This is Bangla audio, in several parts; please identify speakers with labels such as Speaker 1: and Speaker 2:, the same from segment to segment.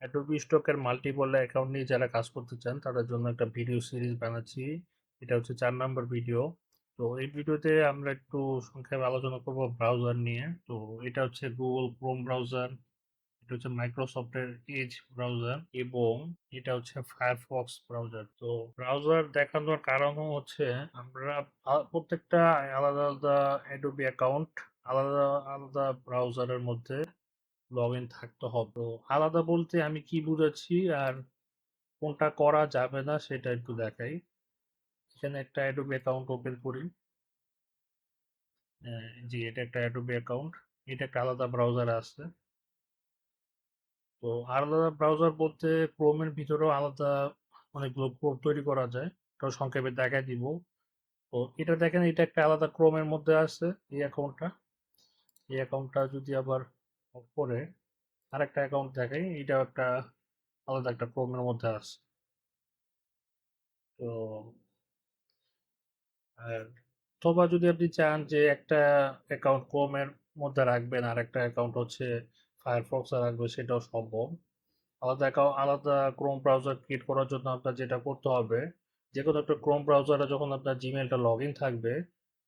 Speaker 1: অ্যাডোবি স্টকের মাল্টিপল অ্যাকাউন্ট নিয়ে যারা কাজ করতে চান তাদের জন্য একটা ভিডিও সিরিজ বানাচ্ছি। এটা হচ্ছে 4 নম্বর ভিডিও। তো এই ভিডিওতে আমরা একটু সংক্ষেপে আলোচনা করব ব্রাউজার নিয়ে। তো এটা হচ্ছে গুগল ক্রোম ব্রাউজার, এটা হচ্ছে মাইক্রোসফটের এজ ব্রাউজার এবং এটা হচ্ছে ফায়ারফক্স ব্রাউজার। তো ব্রাউজার দেখানোর কারণ হচ্ছে আমরা প্রত্যেকটা আলাদা আলাদা অ্যাডোবি অ্যাকাউন্ট আলাদা আলাদা ব্রাউজারের মধ্যে লগ ইন থাকতে হবে। তো আলাদা বলতে আমি কি বুঝাচ্ছি আর কোনটা করা যাবে না সেটা একটু দেখাই। এখানে একটা অ্যাডোবি অ্যাকাউন্ট ওপেন করি। জি, এটা একটা অ্যাডোবি অ্যাকাউন্ট। এটা একটা আলাদা ব্রাউজার আছে। তো আলাদা ব্রাউজার বলতে ক্রোমের ভিতরেও আলাদা অনেকগুলো ক্রোম তৈরি করা যায়। তো সংক্ষেপে দেখাই দিব। তো এটা দেখেন, এটা একটা আলাদা ক্রোমের মধ্যে আছে এই অ্যাকাউন্টটা। এই অ্যাকাউন্টটা যদি আবার অফ করে আরেকটা অ্যাকাউন্ট দেখাই, এটাও একটা আলাদা একটা ক্রোমের মধ্যে আছে। তো আর অথবা যদি আপনি চান যে একটা অ্যাকাউন্ট ক্রোমের মধ্যে রাখবেন আর একটা অ্যাকাউন্ট হচ্ছে ফায়ারফক্সে রাখবে, সেটাও সম্ভব। আলাদা অ্যাকাউন্ট আলাদা ক্রোম ব্রাউজার ক্রিয়েট করার জন্য আপনার যেটা করতে হবে, যে কোনো একটা ক্রোম ব্রাউজারে যখন আপনার জিমেলটা লগ ইন থাকবে,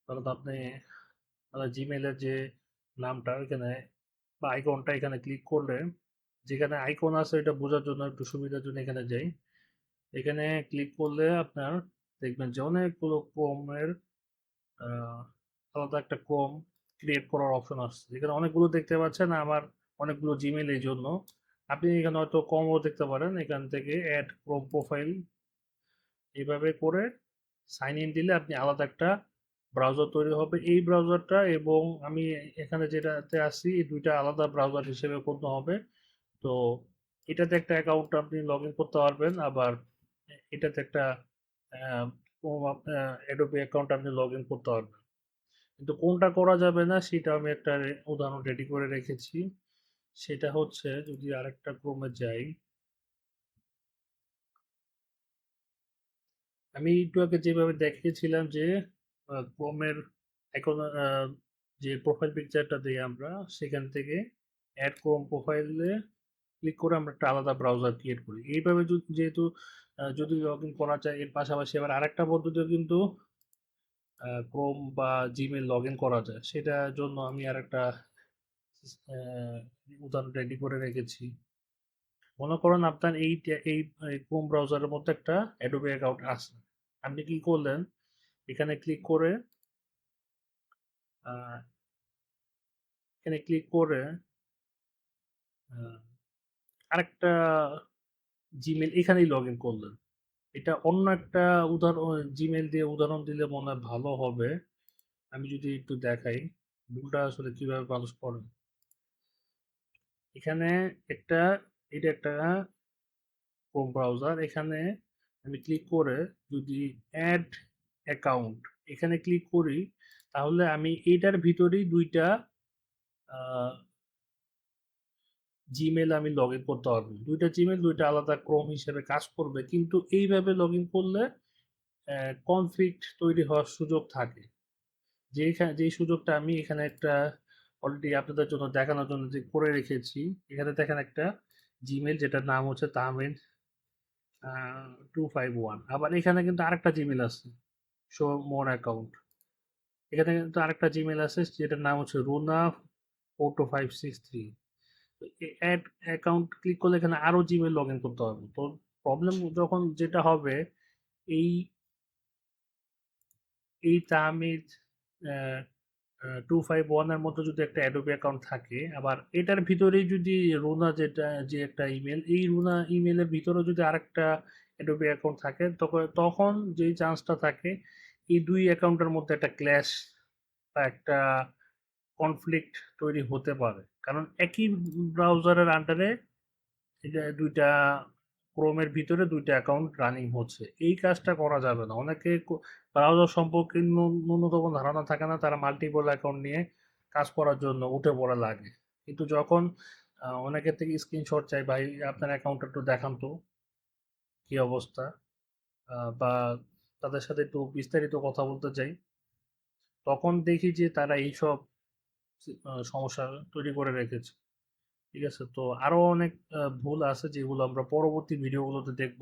Speaker 1: তখন আপনি জিমেলের যে নামটা এখানে বা আইকনটা এখানে ক্লিক করলে, যেখানে আইকন আছে এটা বোঝার জন্য একটু সুবিধার জন্য এখানে যাই। এখানে ক্লিক করলে আপনার দেখবেন যে অনেকগুলো ক্রোমের আহ, আলাদা একটা ক্রোম ক্রিয়েট করার অপশন আসছে। এখানে অনেকগুলো দেখতে পাচ্ছেন, আমার অনেকগুলো জিমেল এই জন্য। আপনি এখানে হয়তো কমও দেখতে পারেন। এখান থেকে অ্যাড ক্রোম প্রোফাইল এইভাবে করে সাইন ইন দিলে আপনি আলাদা একটা ব্রাউজার তৈরি হবে। এই ব্রাউজারটা এবং আমি এখানে যেটাতে আছি, এই দুইটা আলাদা ব্রাউজার হিসেবে করতে হবে। তো এটাতে একটা অ্যাকাউন্ট আপনি লগ ইন করতে পারবেন, আবার এটাতে একটা অ্যাডোবি অ্যাকাউন্ট আপনি লগ ইন করতে পারবেন। কিন্তু কোনটা করা যাবে না সেটা আমি একটা উদাহরণ রেডি করে রেখেছি। সেটা হচ্ছে, যদি আরেকটা ক্রমে যাই, আমি একটু আগে যেভাবে দেখিয়েছিলাম যে ক্রোমের এখন যে প্রোফাইল পিকচারটা দিই আমরা, সেখান থেকে অ্যাড ক্রোম প্রোফাইলে ক্লিক করে আমরা একটা আলাদা ব্রাউজার ক্রিয়েট করি। এইভাবে যেহেতু যদি লগ ইন করা যায়, এর পাশাপাশি আবার আরেকটা পদ্ধতিও কিন্তু ক্রোম বা জিমেল লগ ইন করা যায়। সেটার জন্য আমি আরেকটা আহ, উদাহরণ রেডি করে রেখেছি। মনে করেন আপনার এই ক্রোম ব্রাউজারের মধ্যে একটা অ্যাডোবি অ্যাকাউন্ট আছে। আপনি কি করলেন, এখানে ক্লিক করে আহ, এখানে ক্লিক করে আহ, আরেকটা জিমেল এখানেই লগ ইন করলেন। এটা অন্য একটা উদাহরণ, জিমেল দিয়ে উদাহরণ দিলে মনে হয় ভালো হবে। আমি যদি একটু দেখাই ভুলটা আসলে কিভাবে মানুষ করে। এখানে একটা এটা একটা ক্রোম ব্রাউজার। এখানে আমি ক্লিক করে যদি অ্যাড অ্যাকাউন্ট এখানে ক্লিক করি, তাহলে আমি এটার ভিতরেই দুইটা জিমেল আমি লগ ইন করতে পারবো। দুইটা জিমেল দুইটা আলাদা ক্রোম হিসেবে কাজ করবে, কিন্তু এইভাবে লগ ইন করলে কনফ্লিক্ট তৈরি হওয়ার সুযোগ থাকে। যেই সুযোগটা আমি এখানে একটা অলরেডি আপনাদের জন্য দেখানোর জন্য যে করে রেখেছি। এখানে দেখেন একটা জিমেল যেটার নাম হচ্ছে তাহমিদ 251। আবার এখানে কিন্তু আরেকটা জিমেল আছে, শো মোর অ্যাকাউন্ট। এখানে কিন্তু আরেকটা জিমেল আছে যেটার নাম হচ্ছে রুনা 42563। অ্যাড অ্যাকাউন্ট ক্লিক করলে এখানে আরো জিমেল লগ ইন করতে হবে। তো প্রবলেম যখন যেটা হবে, এই এই তাহমিদ 251 এর মধ্যে যদি একটা অ্যাডোবি অ্যাকাউন্ট থাকে, আবার এটার ভিতরেই যদি রুনা যেটা যে একটা ইমেল, এই রুনা ইমেলের ভিতরে যদি আরেকটা অ্যাডোবি অ্যাকাউন্ট থাকে, তখন তখন যেই চান্সটা থাকে, এই দুই অ্যাকাউন্টের মধ্যে একটা ক্ল্যাশ বা একটা কনফ্লিক্ট তৈরি হতে পারে। কারণ একই ব্রাউজারের আন্ডারে এটা দুইটা ক্রোমের ভিতরে দুইটা অ্যাকাউন্ট রানিং হচ্ছে। এই কাজটা করা যাবে না। অনেকে ব্রাউজার সম্পর্কে ন্যূনতম ধারণা থাকে না, তারা মাল্টিপল অ্যাকাউন্ট নিয়ে কাজ করার জন্য উঠে পড়ে লাগে। কিন্তু যখন অনেকের থেকে স্ক্রিনশট চাই, ভাই আপনার অ্যাকাউন্টটা একটু দেখান তো কি অবস্থা, বা তাদের সাথে একটু বিস্তারিত কথা বলতে চাই, তখন দেখি যে তারা এইসব সমস্যা তৈরি করে রেখেছে। ঠিক আছে? তো আরো অনেক ভুল আছে যেগুলো আমরা পরবর্তী ভিডিওগুলোতে দেখব।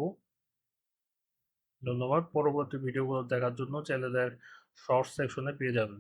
Speaker 1: ধন্যবাদ। পরবর্তী ভিডিওগুলো দেখার জন্য চ্যানেলের শর্টস সেকশনে পেয়ে যাবেন।